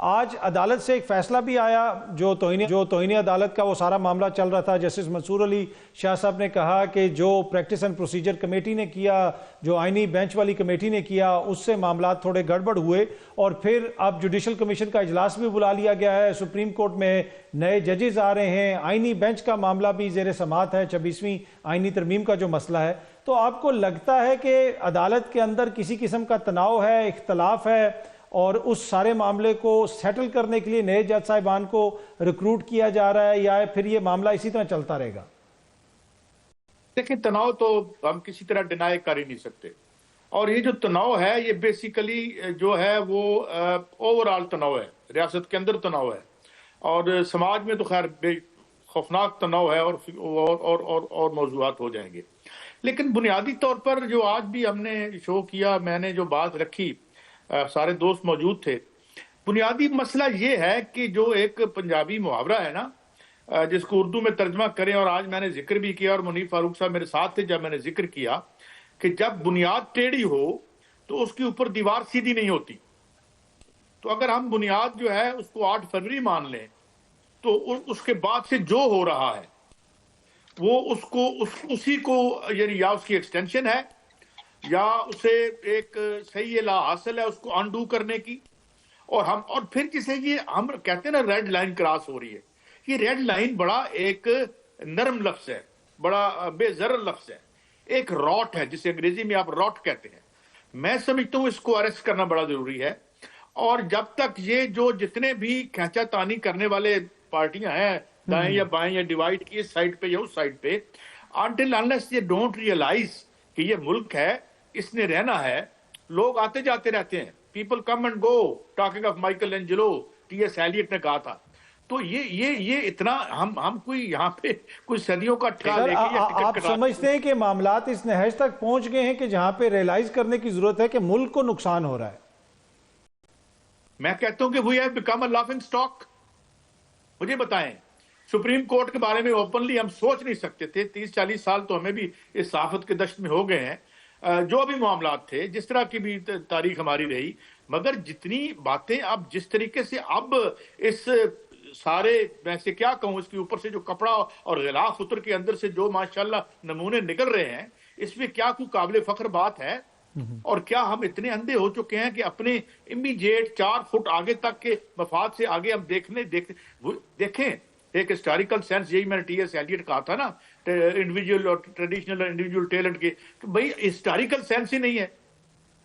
آج عدالت سے ایک فیصلہ بھی آیا جو توہین عدالت کا وہ سارا معاملہ چل رہا تھا. جسٹس منصور علی شاہ صاحب نے کہا کہ جو پریکٹس اینڈ پروسیجر کمیٹی نے کیا, جو آئینی بینچ والی کمیٹی نے کیا, اس سے معاملات تھوڑے گڑبڑ ہوئے اور پھر اب جوڈیشل کمیشن کا اجلاس بھی بلا لیا گیا ہے. سپریم کورٹ میں نئے ججز آ رہے ہیں, آئینی بینچ کا معاملہ بھی زیر سماعت ہے, 26ویں آئینی ترمیم کا جو مسئلہ ہے. تو آپ کو لگتا ہے کہ عدالت کے اندر کسی قسم کا تناؤ ہے, اختلاف ہے, اور اس سارے معاملے کو سیٹل کرنے کے لیے نئے جج صاحبان کو ریکروٹ کیا جا رہا ہے, یا پھر یہ معاملہ اسی طرح چلتا رہے گا؟ دیکھیں, تناؤ تو ہم کسی طرح ڈینائی کر ہی نہیں سکتے, اور یہ جو تناؤ ہے یہ بیسیکلی جو ہے وہ اوور آل تناؤ ہے, ریاست کے اندر تناؤ ہے, اور سماج میں تو خیر بے خوفناک تناؤ ہے, اور موضوعات ہو جائیں گے. لیکن بنیادی طور پر جو آج بھی ہم نے شو کیا, میں نے جو بات رکھی, سارے دوست موجود تھے, بنیادی مسئلہ یہ ہے کہ جو ایک پنجابی محاورہ ہے نا, جس کو اردو میں ترجمہ کریں, اور آج میں نے ذکر بھی کیا اور منیر فاروق صاحب میرے ساتھ تھے جب میں نے ذکر کیا کہ جب بنیاد ٹیڑھی ہو تو اس کے اوپر دیوار سیدھی نہیں ہوتی. تو اگر ہم بنیاد جو ہے اس کو 8 فروری مان لیں تو اس کے بعد سے جو ہو رہا ہے وہ اسی کو یعنی یا اس کی ایکسٹینشن ہے یا اسے ایک صحیح لا حاصل ہے اس کو انڈو کرنے کی. اور پھر جسے یہ ہم کہتے ہیں نا ریڈ لائن کراس ہو رہی ہے, یہ ریڈ لائن بڑا ایک نرم لفظ ہے, بڑا بے ضرر لفظ ہے, ایک راٹ ہے جسے انگریزی میں آپ راٹ کہتے ہیں. میں سمجھتا ہوں اس کو اریسٹ کرنا بڑا ضروری ہے, اور جب تک یہ جو جتنے بھی کھینچا تانی کرنے والے پارٹیاں ہیں, دائیں یا بائیں یا ڈیوائڈ کی اس سائڈ پہ یا اس سائڈ پہ, until unless they don't realize کہ یہ ملک ہے, اس نے رہنا ہے, لوگ آتے جاتے رہتے ہیں, people come and go, talking of Michael Angelo, T S Eliot نے کہا تھا. تو یہ اتنا ہم کوئی یہاں پہ کوئی صدیوں کا ٹھیکہ لے کے آپ سمجھتے ہیں کہ معاملات اس نہج تک پہنچ گئے ہیں کہ جہاں پہ ریلائز کرنے کی ضرورت ہے کہ ملک کو نقصان ہو رہا ہے؟ میں کہتا ہوں کہ we have become a laughing stock. مجھے بتائیں, سپریم کورٹ کے بارے میں اوپنلی ہم سوچ نہیں سکتے تھے. 30-40 سال تو ہمیں بھی اس صحافت کے دشت میں ہو گئے ہیں, جو بھی معاملات تھے, جس طرح کی بھی تاریخ ہماری رہی, مگر جتنی باتیں اب جس طریقے سے اب اس سارے, میں سے کیا کہوں, اس کے اوپر سے جو کپڑا اور غلاف اتر کے اندر سے جو ماشاءاللہ نمونے نکل رہے ہیں, اس میں کیا کوئی قابل فخر بات ہے؟ اور کیا ہم اتنے اندھے ہو چکے ہیں کہ اپنے امیجیٹ 4 فٹ آگے تک کے مفاد سے آگے ہم دیکھیں ایک ہسٹوریکل سینس, یہی میں نے ٹی ایس ایلیٹ کہا تھا نا, انڈیویجول اور ٹریڈیشنل اور انڈیویجول ٹیلنٹ کے, کہ بھئی ہسٹوریکل سینس ہی نہیں ہے.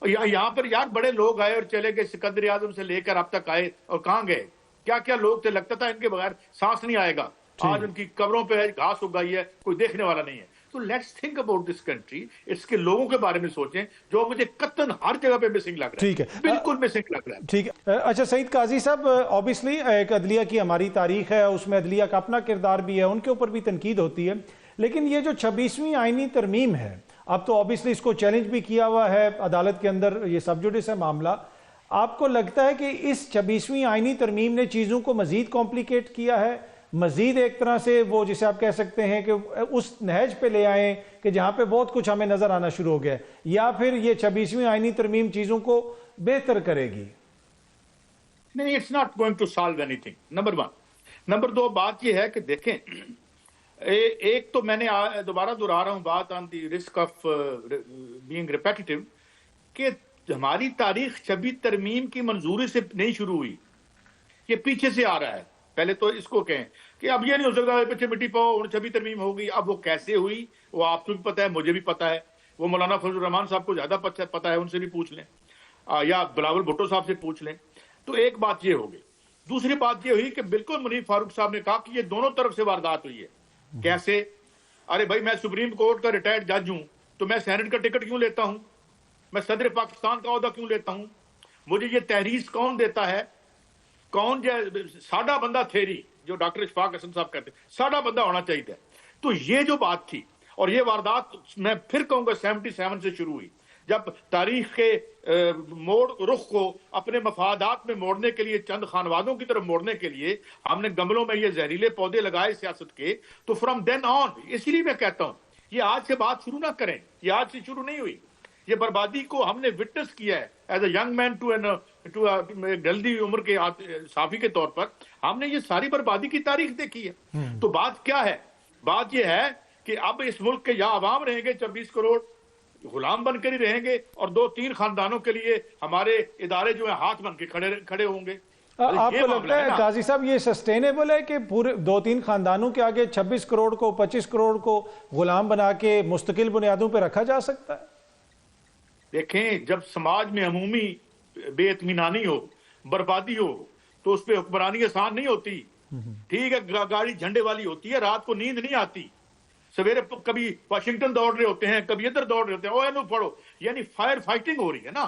یہاں پر یار بڑے لوگ آئے اور چلے گئے, سکندر اعظم سے لے کر اب تک آئے, اور کہاں گئے؟ کیا کیا لوگ تھے, لگتا تھا ان کے بغیر سانس نہیں آئے گا. آج ان کی قبروں پہ گھاس اگائی ہے, کوئی دیکھنے والا نہیں ہے. تو let's think about this country, اس کے لوگوں کے بارے میں سوچیں, جو مجھے قطعاً ہر جگہ پہ مسنگ لگ رہا ہے. ٹھیک ہے, بالکل مسنگ لگ رہا ہے. ٹھیک ہے. اچھا سعید قاضی صاحب, اوبیسلی ایک عدلیہ کی ہماری تاریخ ہے, اس میں عدلیہ کا اپنا کردار بھی ہے, ان کے اوپر بھی تنقید ہوتی ہے, لیکن یہ جو 26ویں آئینی ترمیم ہے, اب تو اوبیسلی اس کو چیلنج بھی کیا ہوا ہے عدالت کے اندر, یہ سب جوڈس ہے معاملہ. آپ کو لگتا ہے کہ اس 26ویں آئینی ترمیم نے چیزوں کو مزید کمپلیکیٹ کیا ہے, مزید ایک طرح سے وہ جسے آپ کہہ سکتے ہیں کہ اس نہج پہ لے آئیں کہ جہاں پہ بہت کچھ ہمیں نظر آنا شروع ہو گیا ہے, یا پھر یہ 26ویں آئینی ترمیم چیزوں کو بہتر کرے گی؟ نہیں, it's not going to solve anything, number 1. Number 2 بات یہ ہے کہ دیکھیں, ایک تو میں نے دوبارہ دہرا رہا ہوں بات on the risk of being repetitive, کہ ہماری تاریخ 26 ترمیم کی منظوری سے نہیں شروع ہوئی, یہ پیچھے سے آ رہا ہے. پہلے تو اس کو کہیں کہ اب یہ نہیں ہو سکتا پیچھے مٹی پاؤ 26 ترمیم ہوگی. اب وہ کیسے ہوئی وہ آپ کو بھی پتا ہے, مجھے بھی پتا ہے, وہ مولانا فضل الرحمان صاحب کو زیادہ پتا ہے, ان سے بھی پوچھ لیں, یا بلاول بھٹو صاحب سے پوچھ لیں. تو ایک بات یہ ہوگی. دوسری بات یہ ہوئی کہ بالکل منیر فاروق صاحب نے کہا کہ یہ دونوں طرف سے واردات ہوئی ہے. کیسے؟ ارے بھائی, میں سپریم کورٹ کا ریٹائرڈ جج ہوں, تو میں سینٹ کا ٹکٹ کیوں لیتا ہوں؟ میں صدر پاکستان کا عہدہ کیوں لیتا ہوں؟ مجھے یہ تحریر کون دیتا ہے؟ کون سادہ بندہ تھیری جو ڈاکٹر اشفاق حسن صاحب کہتے ہیں, سادہ بندہ ہونا چاہیے. تو یہ جو بات تھی, اور یہ واردات میں پھر کہوں گا 77 سے شروع ہوئی, جب تاریخ کے رخ کو اپنے مفادات میں موڑنے کے لیے, چند خانوادوں کی طرف موڑنے کے لیے ہم نے گملوں میں یہ زہریلے پودے لگائے سیاست کے. تو فرام دین آن, اسی لیے میں کہتا ہوں یہ آج سے بات شروع نہ کریں, یہ آج سے شروع نہیں ہوئی. یہ بربادی کو ہم نے وٹنس کیا ہے as a young man to جلدی عمر کے صحافی کے طور پر ہم نے یہ ساری بربادی کی تاریخ دیکھی ہے. تو بات کیا ہے؟ بات یہ ہے کہ اب اس ملک کے یا عوام رہیں گے 26 کروڑ غلام بن کر ہی رہیں گے، اور 2-3 خاندانوں کے لیے ہمارے ادارے جو ہیں ہاتھ بن کے کھڑے ہوں گے. آپ کو لگتا ہے قاضی صاحب یہ سسٹینیبل ہے کہ پورے 2-3 خاندانوں کے آگے 26 کروڑ کو 25 کروڑ کو غلام بنا کے مستقل بنیادوں پہ رکھا جا سکتا ہے؟ دیکھیں، جب سماج میں عمومی بے اطمینانی ہو، بربادی ہو، تو اس پہ حکمرانی آسان نہیں ہوتی. ٹھیک ہے، گاڑی جھنڈے والی ہوتی ہے، رات کو نیند نہیں آتی، سویرے کبھی واشنگٹن دوڑ رہے ہوتے ہیں، کبھی ادھر دوڑ رہے ہوتے ہیں، او اینو پڑھو، یعنی فائر فائٹنگ ہو رہی ہے نا.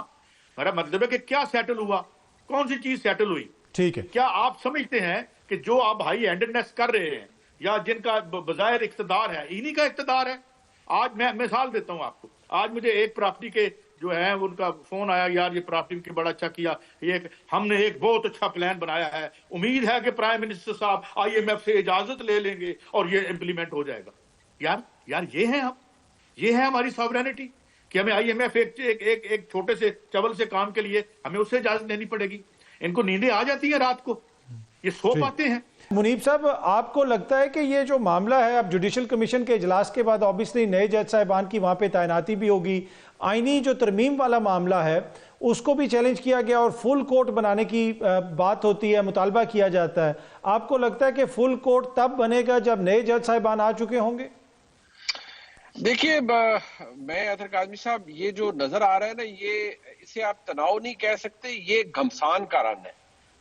میرا مطلب ہے کہ کیا سیٹل ہوا، کون سی چیز سیٹل ہوئی؟ ٹھیک ہے. کیا آپ سمجھتے ہیں کہ جو آپ ہائی ہینڈڈنیس کر رہے ہیں یا جن کا بظاہر اقتدار ہے، انہی کا اقتدار ہے؟ آج میں مثال دیتا ہوں آپ کو. آج مجھے ایک پراپرٹی کے جو ہے ان کا فون آیا، یار یہ پراپرٹی کی بڑا اچھا کیا، ہم نے ایک بہت اچھا پلان بنایا ہے، امید ہے کہ پرائم منسٹر صاحب IMF سے اجازت لے لیں گے اور یہ امپلیمنٹ ہو جائے گا. یار یہ ہیں ہم، یہ ہے ہماری ساورینٹی کہ ہمیں IMF ایک چھوٹے سے چول سے کام کے لیے ہمیں اس سے اجازت لینی پڑے گی. ان کو نیندیں آ جاتی ہیں رات کو، یہ سو پاتے ہیں. منیب صاحب، آپ کو لگتا ہے کہ یہ جو معاملہ ہے اب جوڈیشل کمیشن کے اجلاس کے بعد آبویسلی نئے جج صاحبان کی وہاں پہ تعیناتی بھی ہوگی، آئینی جو ترمیم والا معاملہ ہے اس کو بھی چیلنج کیا گیا اور فل کورٹ بنانے کی بات ہوتی ہے، مطالبہ کیا جاتا ہے. آپ کو لگتا ہے کہ فل کورٹ تب بنے گا جب نئے جج صاحبان آ چکے ہوں گے؟ دیکھیے، میں اطہر کاظمی صاحب، یہ جو نظر آ رہا ہے نا، یہ اسے آپ تناؤ نہیں کہہ سکتے، یہ گھمسان کا رن ہے.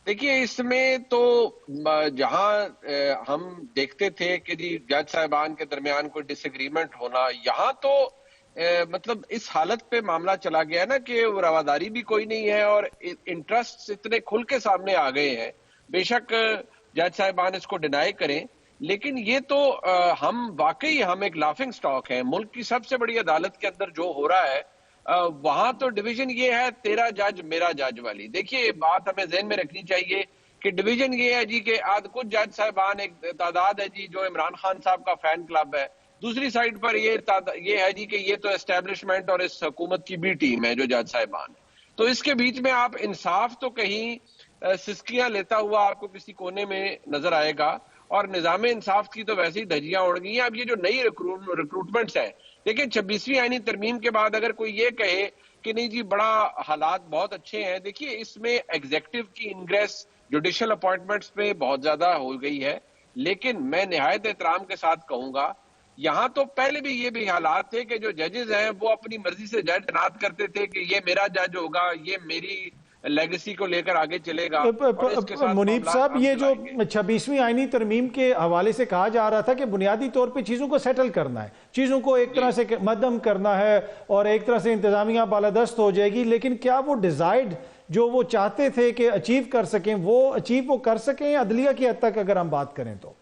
دیکھیے، اس میں تو جہاں ہم دیکھتے تھے کہ جی جج صاحبان کے درمیان کوئی ڈس ایگریمنٹ ہونا، یہاں تو مطلب اس حالت پہ معاملہ چلا گیا نا کہ رواداری بھی کوئی نہیں ہے اور انٹرسٹ اتنے کھل کے سامنے آ گئے ہیں. بے شک جج صاحبان اس کو ڈینائی کریں، لیکن یہ تو ہم ایک لافنگ سٹاک ہیں. ملک کی سب سے بڑی عدالت کے اندر جو ہو رہا ہے وہاں تو ڈویژن یہ ہے تیرا جج میرا جج والی. دیکھیے، بات ہمیں ذہن میں رکھنی چاہیے کہ ڈویژن یہ ہے جی کہ کچھ جج صاحبان ایک تعداد ہے جی جو عمران خان صاحب کا فین کلب ہے، دوسری سائڈ پر یہ ہے جی کہ یہ تو اسٹیبلشمنٹ اور اس حکومت کی بھی ٹیم ہے جو جج صاحبان ہے. تو اس کے بیچ میں آپ انصاف تو کہیں سسکیاں لیتا ہوا آپ کو کسی کونے میں نظر آئے گا، اور نظام انصاف کی تو ویسے ہی دھجیاں اڑ گئی ہیں. اب یہ جو نئی ریکروٹمنٹس ہیں، دیکھیں 26ویں آئینی ترمیم کے بعد اگر کوئی یہ کہے کہ نہیں جی بڑا حالات بہت اچھے ہیں، دیکھیے اس میں ایگزیکٹو کی انگریس جوڈیشل اپوائنٹمنٹس پہ بہت زیادہ ہو گئی ہے. لیکن میں نہایت احترام کے ساتھ کہوں گا، یہاں تو پہلے بھی یہ بھی حالات تھے کہ جو ججز ہیں وہ اپنی مرضی سے جج تعینات کرتے تھے کہ یہ میرا جج ہوگا، یہ میری لیگیسی کو لے کر آگے چلے گا. منیب صاحب، یہ جو 26ویں آئینی ترمیم کے حوالے سے کہا جا رہا تھا کہ بنیادی طور پہ چیزوں کو سیٹل کرنا ہے، چیزوں کو ایک طرح سے مدھم کرنا ہے اور ایک طرح سے انتظامیہ بالادست ہو جائے گی، لیکن کیا وہ ڈیزائرڈ جو وہ چاہتے تھے کہ اچیو کر سکیں وہ اچیو کر سکیں عدلیہ کی حد تک اگر ہم بات کریں تو؟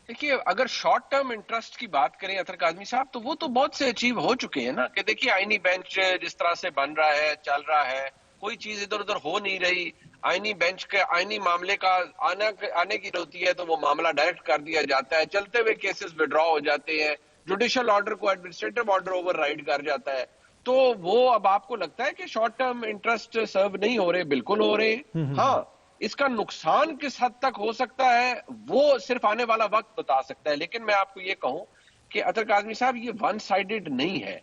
دیکھیے، اگر شارٹ ٹرم انٹرسٹ کی بات کریں اطہر کاظمی صاحب، تو وہ تو بہت سے اچیو ہو چکے ہیں نا. کہ دیکھیے آئینی بینچ جس طرح سے بن رہا ہے، چل رہا ہے، کوئی چیز ادھر ادھر ہو نہیں رہی. آئینی بینچ کے آئینی معاملے کا آنے کی ہوتی ہے تو وہ معاملہ ڈائریکٹ کر دیا جاتا ہے، چلتے ہوئے کیسز وڈرا ہو جاتے ہیں، جوڈیشل آرڈر کو ایڈمنسٹریٹو آرڈر اوور رائڈ کر جاتا ہے. تو وہ اب آپ کو لگتا ہے کہ شارٹ ٹرم انٹرسٹ سرو نہیں ہو رہے؟ بالکل ہو رہے ہیں. ہاں، اس کا نقصان کس حد تک ہو سکتا ہے وہ صرف آنے والا وقت بتا سکتا ہے. لیکن میں آپ کو یہ کہوں کہ اطہر کاظمی صاحب، یہ ون سائیڈڈ نہیں ہے.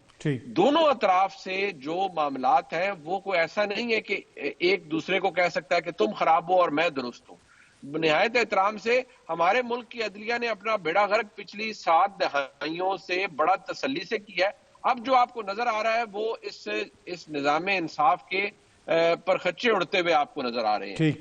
دونوں اطراف سے جو معاملات ہیں وہ کوئی ایسا نہیں ہے کہ ایک دوسرے کو کہہ سکتا ہے کہ تم خراب ہو اور میں درست ہوں. نہایت احترام سے ہمارے ملک کی عدلیہ نے اپنا بیڑا غرق پچھلی 7 دہائیوں سے بڑا تسلی سے کیا ہے. اب جو آپ کو نظر آ رہا ہے وہ اس نظام انصاف کے پر خچے اڑتے ہوئے آپ کو نظر آ رہے ہیں.